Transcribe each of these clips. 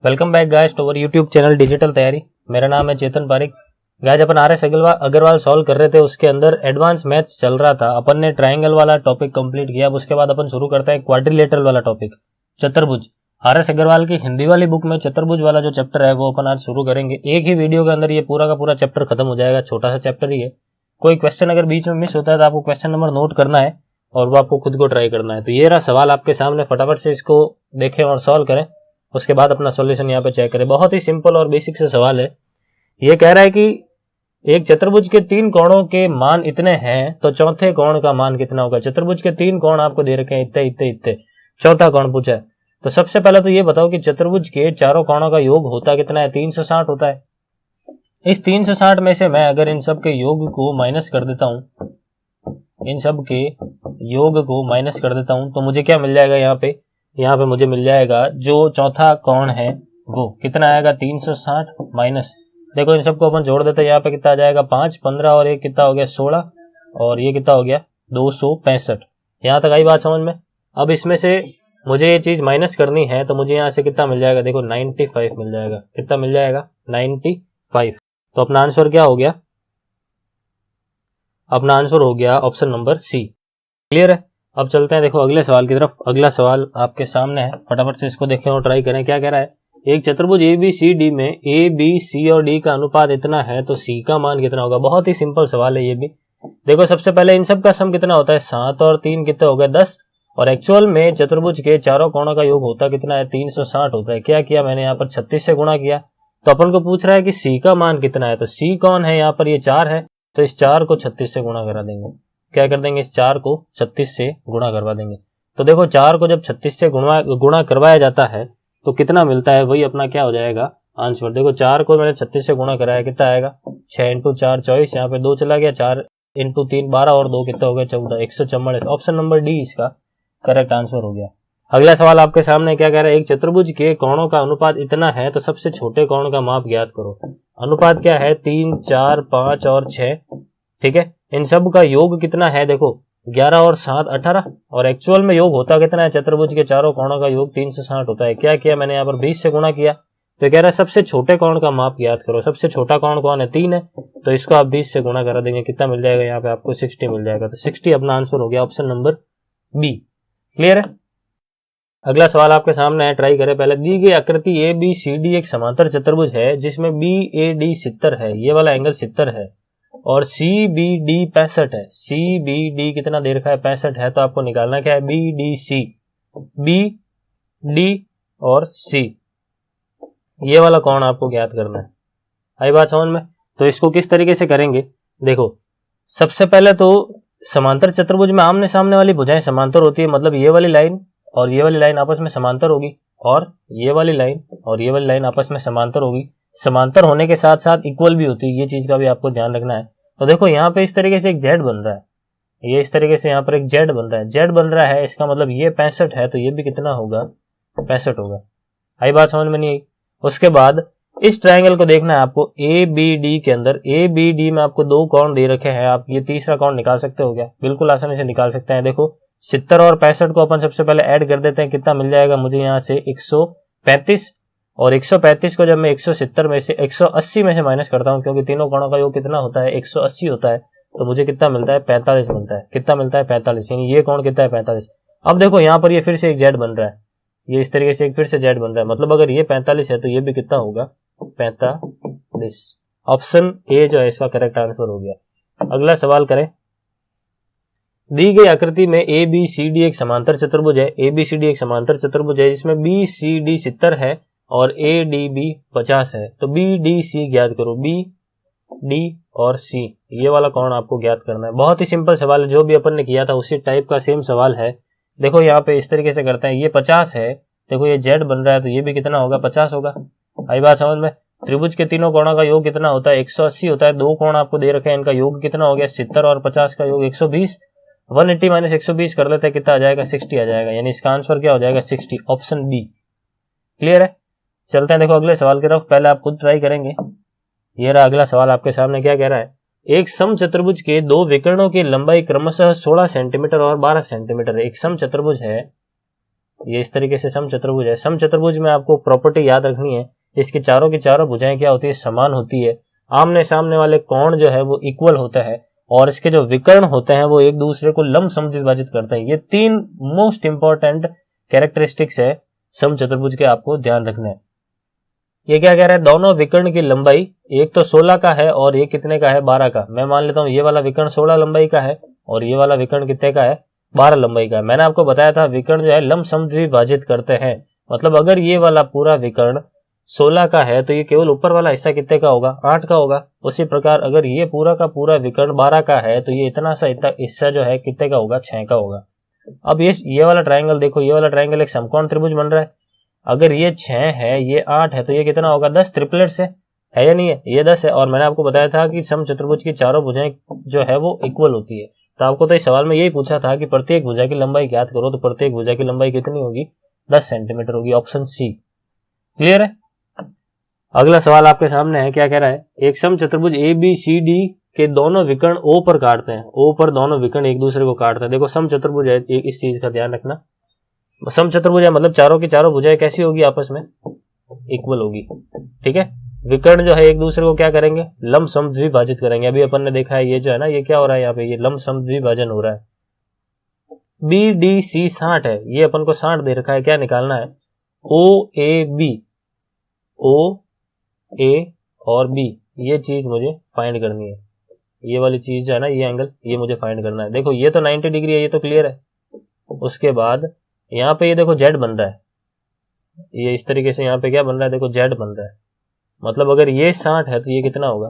Welcome back guys to our YouTube channel digital Taiyari. मेरा नाम है चेतन पारिक। गाइस अपन आर एस अग्रवाल सॉल्व कर रहे थे, उसके अंदर एडवांस मैथ्स चल रहा था। अपन ने ट्रायंगल वाला टॉपिक कंप्लीट किया। अब उसके बाद अपन शुरू करते हैं क्वाड्रिलेटरल वाला टॉपिक, चतुर्भुज। आर एस अग्रवाल की हिंदी वाली बुक में चतुर्भुज वाला जो चैप्टर है वो अपन आज शुरू करेंगे। एक ही वीडियो के अंदर ये पूरा का पूरा चैप्टर खत्म हो जाएगा। छोटा सा चैप्टर ही है। कोई क्वेश्चन अगर बीच में मिस होता है तो आपको क्वेश्चन नंबर नोट करना है और वो आपको खुद को ट्राई करना है। तो ये रहा सवाल आपके सामने, फटाफट से इसको देखें और सॉल्व करें। उसके बाद अपना सॉल्यूशन यहाँ पे चेक करें। बहुत ही सिंपल और बेसिक से सवाल है। ये कह रहा है कि एक चतुर्भुज के 3 कोणों के मान इतने हैं तो चौथे कोण का मान कितना होगा। चतुर्भुज के 3 कोण आपको दे रखे हैं, इतने इतने इतने, चौथा कोण पूछा है। तो सबसे पहले तो ये बताओ कि चतुर्भुज के चारों कोणों का योग होता कितना है। 360 होता है। इस 360 में से मैं अगर इन सब के योग को माइनस कर देता हूं, इन सब के योग को माइनस कर देता हूं, तो मुझे क्या मिल जाएगा। यहाँ पे मुझे मिल जाएगा जो चौथा कोण है वो कितना आएगा, 360 माइनस, देखो इन सबको अपन जोड़ देते हैं। यहाँ पे कितना आ जाएगा, 5, 15 और एक कितना हो गया, 16, और ये कितना हो गया, 265। यहाँ तक आई बात समझ में। अब इसमें से मुझे ये चीज माइनस करनी है तो मुझे यहाँ से कितना मिल जाएगा, देखो 95 मिल जाएगा। कितना मिल जाएगा, 95। तो अपना आंसर क्या हो गया, अपना आंसर हो गया ऑप्शन नंबर सी। क्लियर है। अब चलते हैं देखो अगले सवाल की तरफ। अगला सवाल आपके सामने है, फटाफट से इसको देखें और ट्राई करें। क्या कह रहा है, एक चतुर्भुज ABCD में A, B, C और D का अनुपात इतना है तो C का मान कितना होगा। बहुत ही सिंपल सवाल है ये भी। देखो सबसे पहले इन सब का सम कितना होता है, 7 और 3 कितने हो गए, 10। और एक्चुअल में चतुर्भुज के चारों कोणों का योग होता कितना है, 360 होता है। क्या किया मैंने, यहाँ पर 36 से गुणा किया। तो अपन को पूछ रहा है कि C का मान कितना है। तो C कौन है, यहाँ पर ये 4 है। तो इस 4 को 36 से गुणा करा देंगे। क्या कर देंगे, इस 4 को 36 से गुणा करवा देंगे। तो देखो 4 को जब 36 से गुणा करवाया जाता है तो कितना मिलता है, वही अपना क्या हो जाएगा आंसर। देखो 4 को मैंने 36 से गुणा कराया, कितना आएगा, 6 × 4 24, यहाँ पे 2 चला गया, 4 × 3 12 और 2 कितना हो गया, 14, 144। ऑप्शन नंबर डी इसका करेक्ट आंसर हो गया। अगला सवाल आपके सामने क्या कह रहा है, एक चतुर्भुज के कोणों का अनुपात इतना है तो सबसे छोटे कोण का माप ज्ञात करो। अनुपात क्या है, 3, 4, 5 और 6। ठीक है। इन सब का योग कितना है, देखो 11 और 7 18, और एक्चुअल में योग होता कितना है, चतुर्भुज के चारों कोणों का योग 360 होता है। क्या किया मैंने, यहाँ पर 20 से गुणा किया। तो कह रहा है सबसे छोटे कोण का माप ज्ञात करो। सबसे छोटा कोण कौन है, 3 है। तो इसको आप 20 से गुणा करा देंगे, कितना मिल जाएगा, यहाँ पे आपको 60 मिल जाएगा। तो 60 अपना आंसर हो गया, ऑप्शन नंबर बी। क्लियर है। अगला सवाल आपके सामने है, ट्राई करें पहले। दी गई आकृति ABCD एक समांतर चतुर्भुज है जिसमें BAD 70 है, ये वाला एंगल 70 है, और CBD 65 है। CBD कितना दे रखा है, 65 है। तो आपको निकालना क्या है, BDC, BD और C, ये वाला कोण आपको ज्ञात करना है। आई बात समझ में। तो इसको किस तरीके से करेंगे, देखो सबसे पहले तो समांतर चतुर्भुज में आमने सामने वाली भुजाएं समांतर होती है, मतलब ये वाली लाइन और ये वाली लाइन आपस में समांतर होगी, और ये वाली लाइन और ये वाली लाइन आपस में समांतर होगी। समांतर होने के साथ साथ इक्वल भी होती है, ये चीज का भी आपको ध्यान रखना है। तो देखो यहाँ पे इस तरीके से एक जेड बन रहा है, ये इस तरीके से यहाँ पर एक जेड बन रहा है। जेड बन रहा है, इसका मतलब ये 65 है, तो ये भी कितना होगा, 65 होगा। आई बात समझ में नहीं आई। उसके बाद इस ट्रायंगल को देखना है आपको ABD के अंदर। ABD में आपको 2 कोण दे रखे हैं, आप ये तीसरा कोण निकाल सकते हो क्या, बिल्कुल आसानी से निकाल सकते हैं। देखो 70 और 65 को अपन सबसे पहले ऐड कर देते हैं, कितना मिल जाएगा मुझे यहाँ से 135, और 135 को जब मैं 170 में से 180 में से माइनस करता हूँ, क्योंकि तीनों कोणों का योग कितना होता है, 180 होता है, तो मुझे कितना मिलता है, 45 मिलता है। कितना मिलता है, 45, यानी ये कोण कितना है, 45। अब देखो यहाँ पर ये फिर से एक जेड बन रहा है, ये इस तरीके से एक फिर से जेड बन रहा है, मतलब अगर ये 45 है तो ये भी कितना होगा, 45। ऑप्शन ए जो है इसका करेक्ट आंसर हो गया। अगला सवाल करें। दी गई आकृति में ABCD एक समांतर चतुर्भुज है। ABCD एक समांतर चतुर्भुज है जिसमें BCD 70 है और ADB 50 है। तो BDC ज्ञात करो। BD और C, ये वाला कोण आपको ज्ञात करना है। बहुत ही सिंपल सवाल है, जो भी अपन ने किया था उसी टाइप का सेम सवाल है। देखो यहाँ पे इस तरीके से करते हैं, ये 50 है, देखो ये जेड बन रहा है, तो ये भी कितना होगा, 50 होगा। आई बात समझ में। त्रिभुज के तीनों कोणों का योग कितना होता है, 180 होता है। 2 कोण आपको दे रखे हैं, इनका योग कितना हो गया, 70 और 50 का योग 120। 180 माइनस 120 कर लेते हैं, कितना आ जाएगा, 60 आ जाएगा, यानी इसका आंसर क्या हो जाएगा, 60, ऑप्शन बी। क्लियर है। चलते हैं देखो अगले सवाल की तरफ, पहले आप खुद ट्राई करेंगे। ये रहा अगला सवाल आपके सामने। क्या कह रहा है, एक समचतुर्भुज के 2 विकर्णों की लंबाई क्रमशः 16 सेंटीमीटर और 12 सेंटीमीटर है। एक समचतुर्भुज है ये इस तरीके से समचतुर्भुज है। समचतुर्भुज में आपको प्रॉपर्टी याद रखनी है, इसकी चारों की चारों भुजाएं क्या होती है, समान होती है। आमने सामने वाले कोण जो है वो इक्वल होता है और इसके जो विकर्ण होते हैं वो एक दूसरे को लंब समद्विभाजित करते हैं। ये 3 मोस्ट इंपॉर्टेंट कैरेक्टरिस्टिक्स है समचतुर्भुज के, आपको ध्यान रखना है। ये क्या कह रहा है, दोनों विकर्ण की लंबाई एक तो 16 का है और ये कितने का है, 12 का। मैं मान लेता हूं ये वाला विकर्ण 16 लंबाई का है और ये वाला विकर्ण कितने का है, 12 लंबाई का है। मैंने आपको बताया था विकर्ण जो है लंब समद्विभाजित करते हैं, मतलब अगर ये वाला पूरा विकर्ण 16 का है तो ये केवल ऊपर वाला हिस्सा कितने का होगा, 8 का होगा। उसी प्रकार अगर ये पूरा का पूरा विकर्ण 12 का है तो ये इतना सा हिस्सा जो है कितने का होगा, 6 का होगा। अब ये वाला ट्रायंगल देखो, ये वाला ट्रायंगल एक समकोण त्रिभुज बन रहा है। अगर ये 6 है, ये 8 है, तो ये कितना होगा, 10 ट्रिपलेट्स है या नहीं है, ये 10 है। और मैंने आपको बताया था कि समचतुर्भुज की चारों भुजाएं जो है वो इक्वल होती है। तो आपको तो इस सवाल में यही पूछा था कि प्रत्येक भुजा की लंबाई ज्ञात करो, तो प्रत्येक भुजा की लंबाई कितनी होगी, 10 सेंटीमीटर होगी। ऑप्शन सी क्लियर है। अगला सवाल आपके सामने है, क्या कह रहा है, एक समचतुर्भुज ABCD के दोनों विकर्ण O पर काटते हैं। O पर दोनों विकर्ण एक दूसरे को काटते हैं। देखो समचतुर्भुज है, इस चीज का ध्यान रखना। समचतुर्भुज है मतलब चारों की चारों भुजाएं कैसी होगी, आपस में इक्वल होगी, ठीक है। विकर्ण जो है एक दूसरे को क्या करेंगे, लंब समद्विभाजित करेंगे। अभी अपन ने देखा है ये जो है ना, ये क्या हो रहा है यहाँ पे, ये लंब समद्विभाजन हो रहा है। BDC 60 है, ये अपन को 60 दे रखा है, क्या निकालना है, OAB, OA और B, ये चीज मुझे फाइंड करनी है। ये वाली चीज जो है ना, ये एंगल, ये मुझे फाइंड करना है। देखो ये तो 90 डिग्री है, ये तो क्लियर है। उसके बाद यहाँ पे ये देखो Z बन रहा है, ये इस तरीके से यहाँ पे क्या बन रहा है, देखो Z बन रहा है। मतलब अगर ये 60 है तो ये कितना होगा,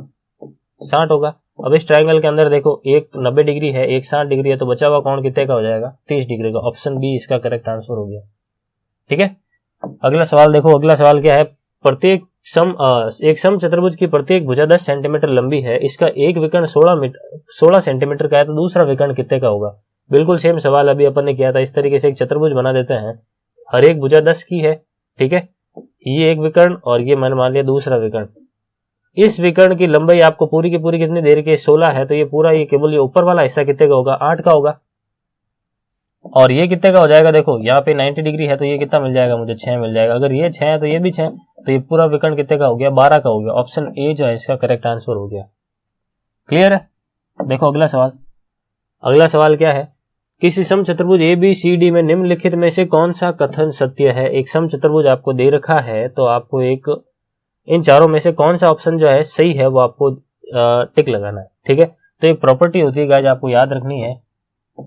60 होगा। अब इस ट्रायंगल के अंदर देखो एक 90 डिग्री है, एक 60 डिग्री है, तो बचा हुआ कोण कितने का हो जाएगा, 30 डिग्री का। ऑप्शन बी इसका करेक्ट आंसर हो गया, ठीक है। अगला सवाल देखो, अगला सवाल क्या है, एक समचतुर्भुज की प्रत्येक भुजा 10 सेंटीमीटर लंबी है, इसका एक विकर्ण 16 सेंटीमीटर का है, तो दूसरा विकर्ण कितने का होगा। बिल्कुल सेम सवाल अभी अपन ने किया था। इस तरीके से एक चतुर्भुज बना देते हैं, हर एक भुजा 10 की है, ठीक है। ये एक विकर्ण और ये मैंने मान लिया दूसरा विकर्ण। इस विकर्ण की लंबाई आपको पूरी की पूरी कितनी देर की, 16 है, तो ये पूरा ये केवल ये ऊपर वाला हिस्सा कितने का होगा, 8 का होगा। और ये कितने का हो जाएगा, देखो यहाँ पे 90 डिग्री है तो ये कितना मिल जाएगा, मुझे 6 मिल जाएगा। अगर ये 6 है तो ये भी 6, तो ये पूरा विकर्ण कितने का हो गया, 12 का हो गया। ऑप्शन ए जो है इसका करेक्ट आंसर हो गया, क्लियर है। देखो अगला सवाल, अगला सवाल क्या है, किसी समचतुर्भुज ABCD में निम्नलिखित में से कौन सा कथन सत्य है। एक समचतुर्भुज आपको दे रखा है, तो आपको एक इन चारों में से कौन सा ऑप्शन जो है सही है वो आपको टिक लगाना है, ठीक है। तो एक प्रॉपर्टी होती है गाइस, आपको याद रखनी है,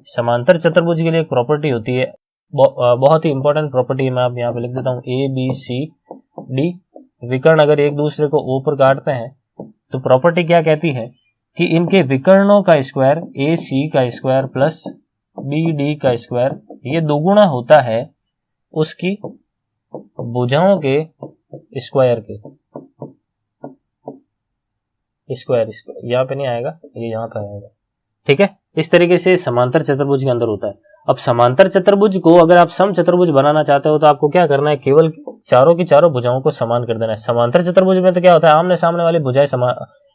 समांतर चतुर्भुज के लिए एक प्रॉपर्टी होती है, बहुत ही इंपॉर्टेंट प्रॉपर्टी है। मैं आप यहाँ पे लिख देता हूँ, ABCD विकर्ण अगर एक दूसरे को O पर काटते हैं तो प्रॉपर्टी क्या कहती है कि इनके विकर्णों का स्क्वायर AC का स्क्वायर प्लस BD का स्क्वायर ये दोगुना होता है उसकी भुजाओं के स्क्वायर के। स्क्वायर यहाँ पे नहीं आएगा, ये यहाँ पे आएगा, ठीक है। इस तरीके से समांतर चतुर्भुज के अंदर होता है। अब समांतर चतुर्भुज को अगर आप समचतुर्भुज बनाना चाहते हो तो आपको क्या करना है, केवल चारों की चारों भुजाओं को समान कर देना है। समांतर चतुर्भुज में तो क्या होता है, आमने सामने वाली भुजाएं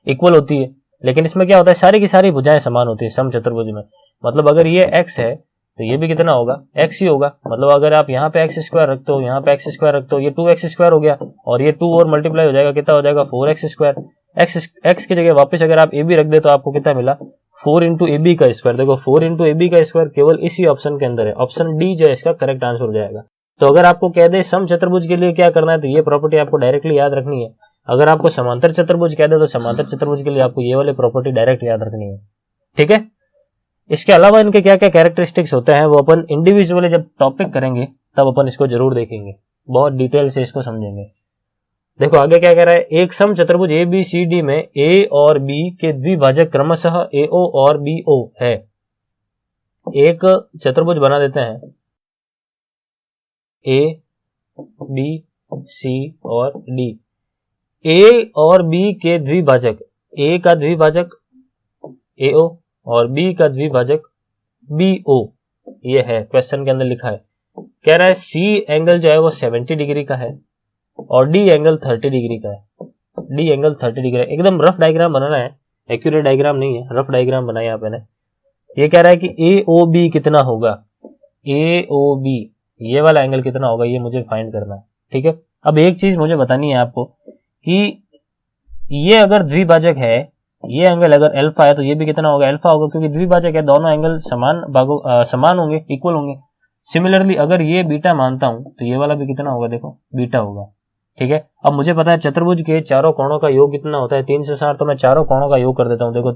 इक्वल होती है, लेकिन इसमें क्या होता है, सारी की सारी भुजाएं समान होती है समचतुर्भुज में। मतलब अगर ये x है तो ये भी कितना होगा, x ही होगा। मतलब अगर आप यहाँ पे x स्क्वायर रखते हो, यहाँ पे x स्क्वायर रखते हो, ये 2x स्क्वायर हो गया और ये 2 और मल्टीप्लाई हो जाएगा, कितना हो जाएगा, 4x स्क्वायर। x की जगह वापस अगर आप a भी रख दे तो आपको कितना मिला, 4 इंटू ए बी का स्क्वायर। देखो 4 इंटू ए बी का स्क्वायर केवल इसी ऑप्शन के अंदर है। ऑप्शन डी जो है इसका करेक्ट आंसर हो जाएगा। तो अगर आपको कह दे समचतुर्भुज के लिए क्या करना है, तो ये प्रॉपर्टी आपको डायरेक्टली याद रखनी है। अगर आपको समांतर चतुर्भुज कह दे तो समांतर चतुर्भुज के लिए आपको ये वाली प्रॉपर्टी डायरेक्ट याद रखनी है, ठीक है। इसके अलावा इनके क्या क्या कैरेक्टरिस्टिक्स होते हैं वो अपन इंडिविजुअली जब टॉपिक करेंगे तब अपन इसको जरूर देखेंगे, बहुत डिटेल से इसको समझेंगे। देखो आगे क्या कह रहा है, एक समचतुर्भुज ABCD में A और B के द्विभाजक क्रमशः AO और BO है। एक चतुर्भुज बना देते हैं A, B, C और D। A और B के द्विभाजक, A का द्विभाजक AO और B का द्विभाजक BO, ये है क्वेश्चन के अंदर लिखा है। कह रहा है C एंगल जो है वो 70 डिग्री का है और D एंगल 30 डिग्री का है। D एंगल 30 डिग्री है। एकदम रफ डायग्राम बनाना है, एक्यूरेट डायग्राम नहीं है, रफ डायग्राम बनाया आपने। ये कह रहा है कि AOB कितना होगा, AOB ये वाला एंगल कितना होगा ये मुझे फाइंड करना है। ठीक है, अब एक चीज मुझे बतानी है आपको कि ये अगर द्विभाजक है, ये एंगल अगर अल्फा है तो ये भी कितना होगा, अल्फा होगा, क्योंकि द्विभाजक है, दोनों एंगल समान होंगे, इक्वल होंगे। सिमिलरली अगर ये बीटा मानता हूं तो ये वाला भी कितना होगा, देखो बीटा होगा। ठीक है, अब मुझे पता है चतुर्भुज के चारों कोणों का योग कितना होता है, 360, तो मैं चारों कोणों का योग कर देता हूं। देखो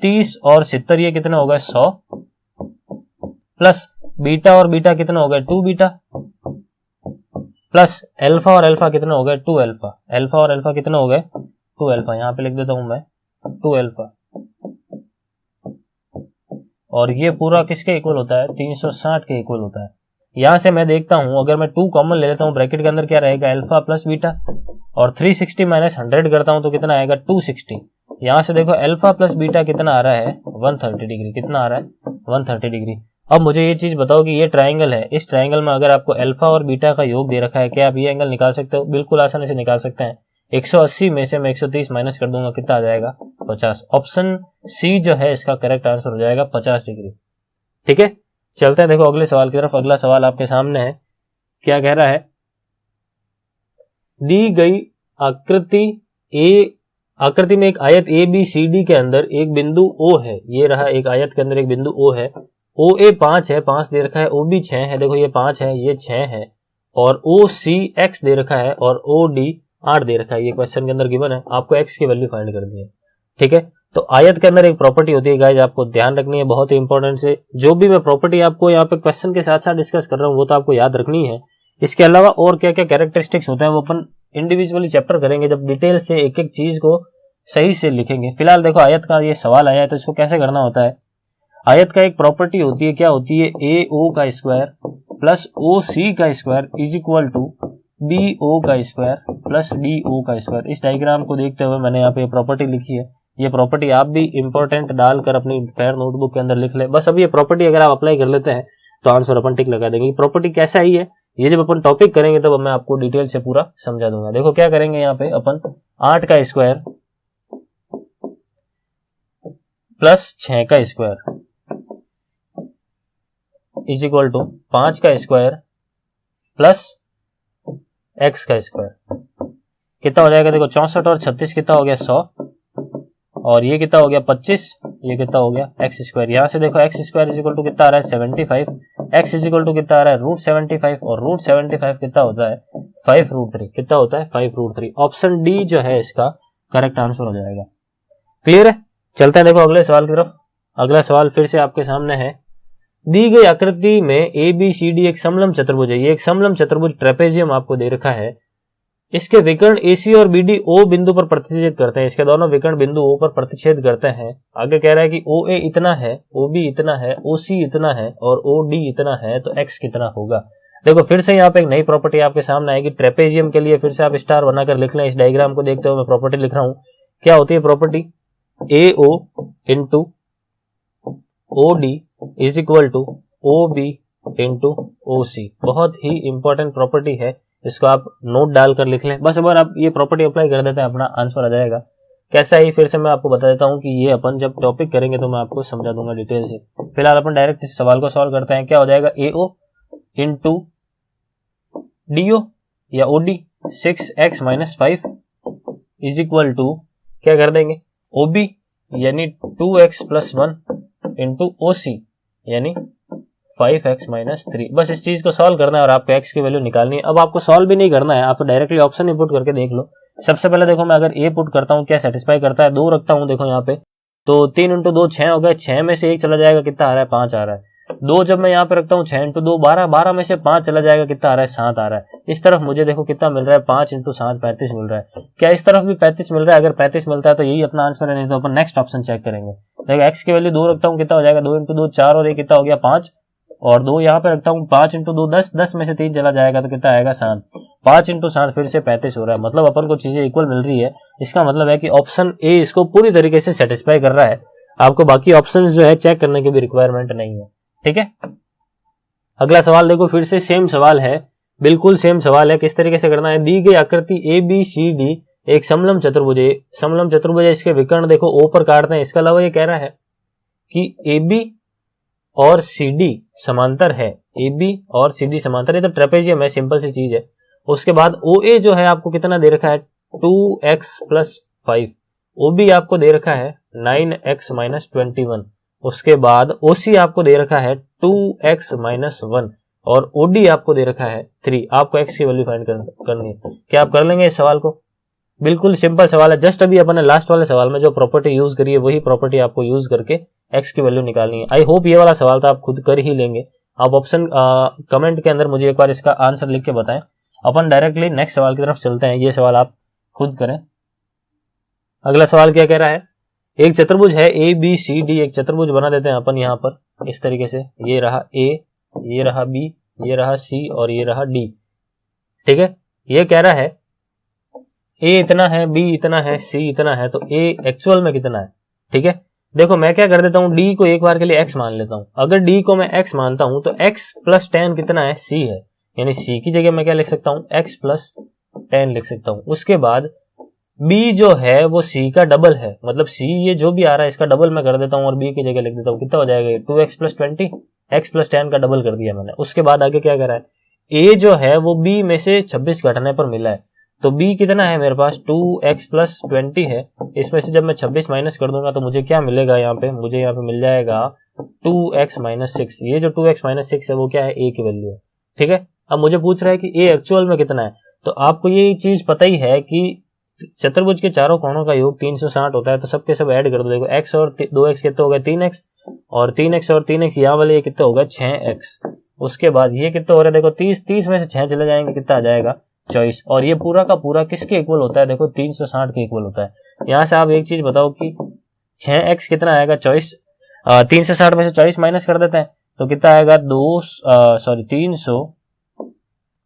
30 और 70 ये कितना होगा 100, प्लस बीटा और बीटा कितना होगा 2 बीटा, प्लस अल्फा और अल्फा कितना हो गया 2 अल्फा, अल्फा और अल्फा कितना हो गए 2 अल्फा, यहां पे लिख देता हूं मैं 2 अल्फा। और ये पूरा किसके इक्वल होता है, 360 के इक्वल होता है। यहां से मैं देखता हूं, अगर मैं 2 कॉमन ले लेता हूं, ब्रैकेट के अंदर क्या रहेगा अल्फा प्लस बीटा, और 360 माइनस 100 करता हूं तो कितना आएगा 260। यहां से देखो अल्फा प्लस बीटा कितना आ रहा है 130 डिग्री, कितना आ रहा है 130 डिग्री। अब मुझे ये चीज बताओ कि ये ट्राइंगल है, इस ट्राइंगल में अगर आपको अल्फा और बीटा का योग दे रखा है, क्या आप ये एंगल निकाल सकते हो, बिल्कुल आसानी से निकाल सकते हैं। 180 में से मैं 130 माइनस कर दूंगा, कितना आ जाएगा 50। ऑप्शन सी जो है इसका करेक्ट आंसर हो जाएगा 50 डिग्री। ठीक है, चलते हैं देखो अगले सवाल की तरफ। अगला सवाल आपके सामने है, क्या कह रहा है, दी गई आकृति में एक आयत ए बी सी डी के अंदर एक बिंदु ओ है। ये रहा एक आयत के अंदर एक बिंदु ओ है, ओ ए 5 है, 5 दे रखा है, ओ बी 6 है, देखो ये 5 है ये 6 है, और ओ सी एक्स दे रखा है, और ओ डी 8 दे रखा है। ये क्वेश्चन के अंदर गिवन है, आपको एक्स की वैल्यू फाइंड करनी है। ठीक है, तो आयत के अंदर एक प्रॉपर्टी होती है गाइस, आपको ध्यान रखनी है, बहुत ही इंपॉर्टेंट से। जो भी मैं प्रॉपर्टी आपको यहाँ पे क्वेश्चन के साथ साथ डिस्कस कर रहा हूँ वो तो आपको याद रखनी है। इसके अलावा और क्या क्या कैरेक्टरिस्टिक्स होते हैं वो अपन इंडिविजुअली चैप्टर करेंगे, जब डिटेल से एक एक चीज को सही से लिखेंगे। फिलहाल देखो आयत का ये सवाल आया है तो इसको कैसे करना होता है। आयत का एक प्रॉपर्टी होती है, क्या होती है, ए ओ का स्क्वायर प्लस ओ सी का square is equal to B O का स्क्वायर प्लस डी ओ का स्क्वायर। इस डायग्राम को देखते हुए मैंने यहाँ पे प्रॉपर्टी लिखी है। ये प्रॉपर्टी आप भी इंपॉर्टेंट डालकर अपनी फेयर नोटबुक के अंदर लिख ले। बस अब ये प्रॉपर्टी अगर आप अप्लाई कर लेते हैं तो आंसर अपन टिक लगा देंगे। प्रॉपर्टी कैसा ही है ये जब अपन टॉपिक करेंगे तब मैं आपको डिटेल से पूरा समझा दूंगा। देखो क्या करेंगे यहाँ पे अपन 8 का स्क्वायर प्लस 6 का स्क्वायर इज इक्वल टू 5 का स्क्वायर प्लस एक्स का स्क्वायर कितना हो जाएगा, देखो 64 और 36 कितना हो गया 100, और ये कितना हो गया 25, ये कितना हो गया एक्स स्क्वायर। यहां से देखो X square is equal to कितना आ रहा है 75, एक्स इज इक्वल टू कितना आ रहा है √75, और √75 कितना होता है 5√3, कितना होता है 5√3। ऑप्शन डी जो है इसका करेक्ट आंसर हो जाएगा। क्लियर है, चलते हैं देखो अगले सवाल की तरफ। अगला सवाल फिर से आपके सामने है, दी गई आकृति में ए बी सी डी एक समलंब चतुर्भुज है। ये एक समलंब चतुर्भुज ट्रेपेजियम आपको दे रखा है। इसके विकर्ण AC और BD O बिंदु पर प्रतिच्छेद करते हैं। इसके दोनों विकर्ण बिंदु O पर प्रतिच्छेद करते हैं। आगे कह रहा है कि OA इतना है, OB इतना है, OC इतना है और OD इतना है, तो X कितना होगा। देखो फिर से यहाँ पे एक नई प्रॉपर्टी आपके सामने आएगी ट्रेपेजियम के लिए। फिर से आप स्टार बनाकर लिख लें। इस डायग्राम को देखते हुए मैं प्रॉपर्टी लिख रहा हूं। क्या होती है property, AO into OD is equal to OB into OC। बहुत ही इंपॉर्टेंट प्रॉपर्टी है, इसको आप नोट डालकर लिख लें। बस अगर आप ये प्रॉपर्टी अप्लाई कर देते हैं अपना आंसर आ जाएगा। कैसा ही फिर से मैं आपको बता देता हूं कि ये अपन जब टॉपिक करेंगे तो मैं आपको समझा दूंगा डिटेल से। फिलहाल अपन डायरेक्ट इस सवाल को सॉल्व करते हैं। क्या हो जाएगा, AO इंटू DO या OD 6x minus 5 is equal to क्या कर देंगे OB यानी 2x प्लस 1 इंटू OC यानी 5x माइनस 3। बस इस चीज को सॉल्व करना है और आपको x की वैल्यू निकालनी है। अब आपको सॉल्व भी नहीं करना है, आप डायरेक्टली ऑप्शन इनपुट करके देख लो। सबसे पहले देखो मैं अगर a पुट करता हूँ क्या सेटिस्फाई करता है, 2 रखता हूँ देखो यहाँ पे, तो 3 इंटू 2 6 हो गए, 6 में से 1 चला जाएगा कितना आ रहा है 5 आ रहा है। 2 जब मैं यहाँ पे रखता हूँ 6 इंटू 2 12, 12 में से 5 चला जाएगा कितना आ रहा है 7 आ रहा है। इस तरफ मुझे देखो कितना मिल रहा है 5 इंटू 7 35 मिल रहा है। क्या इस तरफ भी 35 मिल रहा है? अगर 35 मिलता है तो यही अपना आंसर है, नहीं तो अपन नेक्स्ट ऑप्शन चेक करेंगे। देखो x की वैल्यू 2 रखता हूँ कितना हो जाएगा, 2 इंटू 2 4 और ये कितना हो गया 5, और 2 यहाँ पे रखता हूँ 5 इंटू 2 10, 10 में से 3 चला जाएगा तो कितना आएगा 7, 5 इंटू 7 फिर से 35 हो रहा है। मतलब अपन को चीजें इक्वल मिल रही है। इसका मतलब है कि ऑप्शन ए इसको पूरी तरीके से सेटिस्फाई कर रहा है। आपको बाकी ऑप्शन जो है चेक करने की भी रिक्वायरमेंट नहीं है। ठीक है, अगला सवाल देखो फिर से सेम सवाल है, बिल्कुल सेम सवाल है। किस तरीके से करना है, दी गई आकृति ABCD एक समलंब चतुर्भुज है। समलंब चतुर्भुज है, इसके विकर्ण देखो O पर काटते हैं। इसके अलावा ये कह रहा है कि AB और CD समांतर है। ए बी और सीधी समांतर, ये तो ट्रेपेजियम है, सिंपल सी चीज है। उसके बाद ओ ए जो है आपको कितना दे रखा है 2x+5, ओ बी आपको दे रखा है 9x-21। उसके बाद ओ सी आपको दे रखा है 2x-1 और ओ डी आपको दे रखा है 3। आपको x की वैल्यू फाइंड करनी है। क्या आप कर लेंगे इस सवाल को? बिल्कुल सिंपल सवाल है। जस्ट अभी अपने लास्ट वाले सवाल में जो प्रॉपर्टी यूज करी है वही प्रॉपर्टी आपको यूज करके x की वैल्यू निकालनी है। आई होप ये वाला सवाल तो आप खुद कर ही लेंगे। आप ऑप्शन कमेंट के अंदर मुझे एक बार इसका आंसर लिख के बताएं। अपन डायरेक्टली नेक्स्ट सवाल की तरफ चलते हैं, ये सवाल आप खुद करें। अगला सवाल क्या कह रहा है, एक चतुर्भुज है ए बी सी डी, एक चतुर्भुज बना देते हैं अपन यहाँ पर इस तरीके से, ये रहा ए, ये रहा बी, ये रहा सी और ये रहा डी। ठीक है, ये कह रहा है ए इतना है, बी इतना है, सी इतना है, तो ए एक्चुअल में कितना है। ठीक है, देखो मैं क्या कर देता हूँ, डी को एक बार के लिए x मान लेता हूँ। अगर डी को मैं x मानता हूँ तो x+10 कितना है, c है, यानी c की जगह मैं क्या लिख सकता हूँ, x+10 लिख सकता हूँ। उसके बाद b जो है वो c का डबल है, मतलब c ये जो भी आ रहा है इसका डबल मैं कर देता हूँ और b की जगह लिख देता हूँ। कितना हो जाएगा ये 2x+20, x+10 का डबल कर दिया मैंने। उसके बाद आगे क्या करा है, a जो है वो b में से 26 घटाने पर मिला है, तो b कितना है मेरे पास 2x+20 है। इसमें से जब मैं 26 माइनस कर दूंगा तो मुझे क्या मिलेगा, यहाँ पे मुझे यहाँ पे मिल जाएगा 2x-6। ये जो 2x-6 है वो क्या है, a की वैल्यू है। ठीक है, अब मुझे पूछ रहा है कि a एक्चुअल में कितना है। तो आपको ये चीज पता ही है कि चतुर्भुज के चारों कोणों का योग 360 होता है, तो सबके सब ऐड कर दो। देखो x और 2x कितना हो गया 3x, और 3x और 3x यहाँ वाले ये कितना होगा 6x। उसके बाद ये कितना हो रहा है, देखो 30 में से 6 चले जाएंगे, कितना आ जाएगा 24। और ये पूरा का पूरा किसके इक्वल होता है, देखो 360 के इक्वल होता है। यहाँ से आप एक चीज बताओ कि 6x कितना आएगा 24, 360 में से 24 माइनस कर देते हैं तो कितना आएगा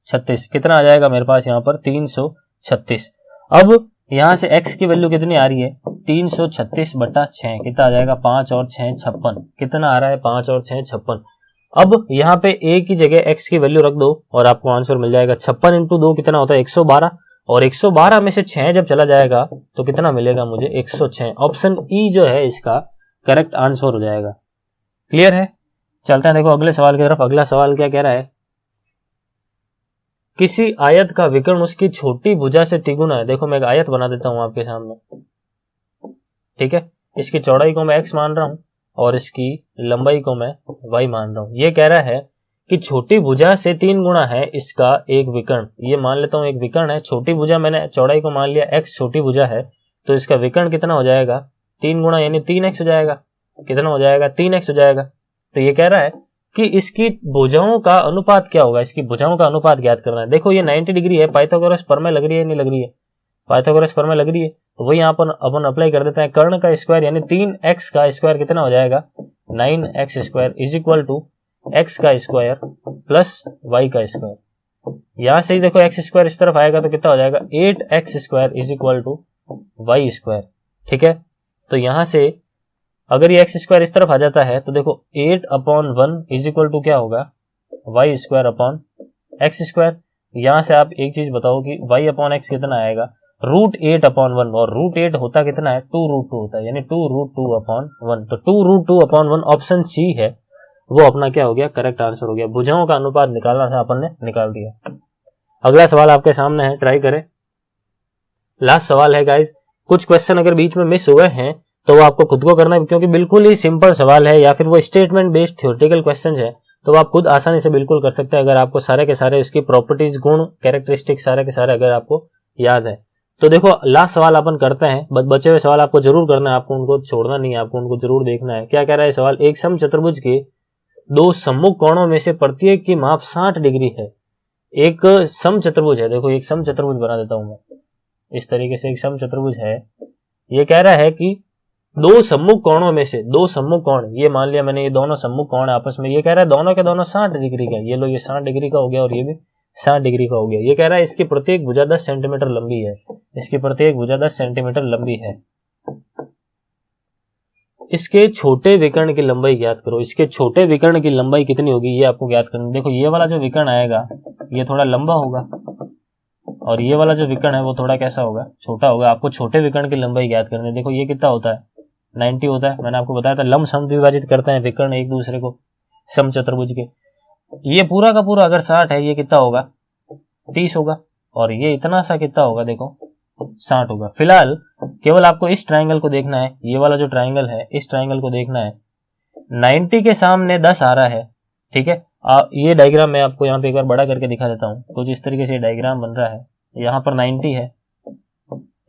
336। कितना आ जाएगा मेरे पास यहाँ पर 336। अब यहाँ से x की वैल्यू कितनी आ रही है 336/6, कितना आ जाएगा 5 और 6 56। कितना आ रहा है 5 और 6 56। अब यहाँ पे a की जगह x की वैल्यू रख दो और आपको आंसर मिल जाएगा 56 × 2 कितना होता है 112, और 112 में से 6 जब चला जाएगा तो कितना मिलेगा मुझे 106। ऑप्शन ई जो है इसका करेक्ट आंसर हो जाएगा। क्लियर है, चलते हैं देखो अगले सवाल की तरफ। अगला सवाल क्या कह रहा है, किसी आयत का विकर्ण उसकी छोटी भुजा से तिगुना है। देखो मैं एक आयत बना देता हूं आपके सामने। ठीक है, इसकी चौड़ाई को मैं x मान रहा हूं और इसकी लंबाई को मैं y मान रहा हूं। ये कह रहा है कि छोटी भुजा से 3 गुना है इसका एक विकर्ण। ये मान लेता हूं एक विकर्ण है, छोटी भुजा मैंने चौड़ाई को मान लिया x छोटी भुजा है, तो इसका विकर्ण कितना हो जाएगा 3 गुना यानी 3x हो जाएगा। कितना हो जाएगा 3x हो जाएगा। तो ये कह रहा है कि इसकी भुजाओं का अनुपात क्या होगा, इसकी भुजाओं का अनुपात ज्ञात करना है। देखो ये 90 डिग्री है, पाइथागोरस प्रमेय लग रही है नहीं लग रही है, पाइथागोरस प्रमेय लग रही है, तो वही यहाँ पर अपन अप्लाई कर देते हैं। कर्ण का स्क्वायर यानी 3x का स्क्वायर कितना हो जाएगा 9x² is equal to x का स्क्वायर प्लस y का स्क्वायर। यहाँ से ही देखो x² इस तरफ आएगा तो कितना हो जाएगा 8x² is equal to y²। ठीक है, तो यहाँ से अगर ये x² इस तरफ आ जाता है तो देखो 8/1 इज इक्वल टू क्या होगा y²/x²। यहाँ से आप एक चीज बताओ कि y/x कितना आएगा √8/1, और √8 होता कितना है 2√2 होता है, यानी 2√2/1। तो 2√2/1 ऑप्शन सी है वो अपना क्या हो गया करेक्ट आंसर हो गया। भुजाओं का अनुपात निकालना था, अपन ने निकाल दिया। अगला सवाल आपके सामने है, ट्राई करें। लास्ट सवाल है गाइज। कुछ क्वेश्चन अगर बीच में मिस हुए हैं तो वो आपको खुद को करना है, क्योंकि बिल्कुल ही सिंपल सवाल है या फिर वो स्टेटमेंट बेस्ड थ्योरेटिकल क्वेश्चन है, तो आप खुद आसानी से बिल्कुल कर सकते हैं अगर आपको सारे के सारे उसकी प्रॉपर्टीज, गुण, कैरेक्टरिस्टिक्स सारे के सारे अगर आपको याद है। तो देखो लास्ट सवाल अपन करते हैं, बचे हुए सवाल आपको जरूर करना है, आपको उनको छोड़ना नहीं है, आपको उनको जरूर देखना है। क्या कह रहा है सवाल, एक समचतुर्भुज के 2 सम्मुख कोणों में से प्रत्येक की माप 60 डिग्री है। एक समचतुर्भुज है, देखो एक समचतुर्भुज बना देता हूं मैं इस तरीके से, एक समचतुर्भुज है। ये कह रहा है कि 2 सम्मुख कोणों में से 2 सम्मुख कोण, ये मान लिया मैंने ये दोनों सम्मुख कोण आपस में, ये कह रहा है दोनों के दोनों 60 डिग्री का। ये लो ये 60 डिग्री का हो गया और ये भी 60 डिग्री का हो गया। ये कह रहा है इसकी प्रत्येक भुजा 10 सेंटीमीटर लंबी है, इसकी प्रत्येक भुजा 10 सेंटीमीटर लंबी है। इसके छोटे विकर्ण की लंबाई ज्ञात करो। इसके छोटे विकर्ण की लंबाई कितनी होगी ये आपको ज्ञात करना। देखो ये वाला जो विकर्ण आएगा ये थोड़ा लंबा होगा और ये वाला जो विकर्ण है वो थोड़ा कैसा होगा, छोटा होगा। आपको छोटे विकर्ण की लंबाई ज्ञात करनी है। देखो ये कितना होता है 90 होता है, मैंने आपको बताया था। लंब सम विभाजित करते हैं विकर्ण एक दूसरे को समचतुर्भुज के। ये पूरा का पूरा अगर 60 है, ये कितना होगा 30 होगा, और ये इतना सा कितना होगा देखो 60 होगा। फिलहाल केवल आपको इस ट्राइंगल को देखना है, ये वाला जो ट्राइंगल है इस ट्राइंगल को देखना है। 90 के सामने 10 आ रहा है, ठीक है। ये डायग्राम मैं आपको यहाँ पे एक बार बड़ा करके दिखा देता हूँ। कुछ इस तरीके से डायग्राम बन रहा है। यहाँ पर 90 है,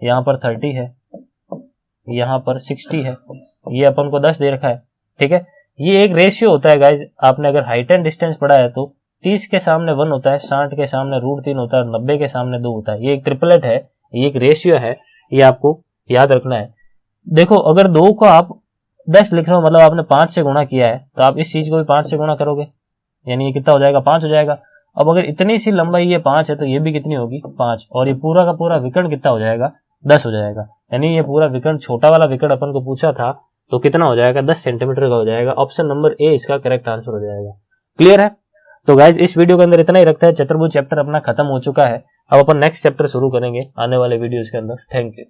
यहाँ पर 30 है, यहाँ पर 60 है, ये अपन को 10 दे रखा है, ठीक है। ये एक रेशियो होता है गाइज, आपने अगर हाइट एंड डिस्टेंस पढ़ा है तो 30 के सामने 1 होता है, 60 के सामने √3 होता है, 90 के सामने 2 होता है। ये एक ट्रिपलेट है, ये एक रेशियो है, ये आपको याद रखना है। देखो अगर 2 को आप 10 लिख रहे हो, मतलब आपने 5 से गुणा किया है, तो आप इस चीज को भी 5 से गुणा करोगे, यानी ये कितना हो जाएगा 5 हो जाएगा। अब अगर इतनी सी लंबाई ये 5 है तो ये भी कितनी होगी 5, और ये पूरा का पूरा विकर्ण कितना हो जाएगा 10 हो जाएगा। यानी ये पूरा विकर्ण, छोटा वाला विकर्ण अपन को पूछा था तो कितना हो जाएगा 10 सेंटीमीटर का हो जाएगा। ऑप्शन नंबर ए इसका करेक्ट आंसर हो जाएगा। क्लियर है? तो गाइज इस वीडियो के अंदर इतना ही रखता है। चतुर्भुज चैप्टर अपना खत्म हो चुका है। अब अपन नेक्स्ट चैप्टर शुरू करेंगे आने वाले वीडियोस के अंदर। Thank you.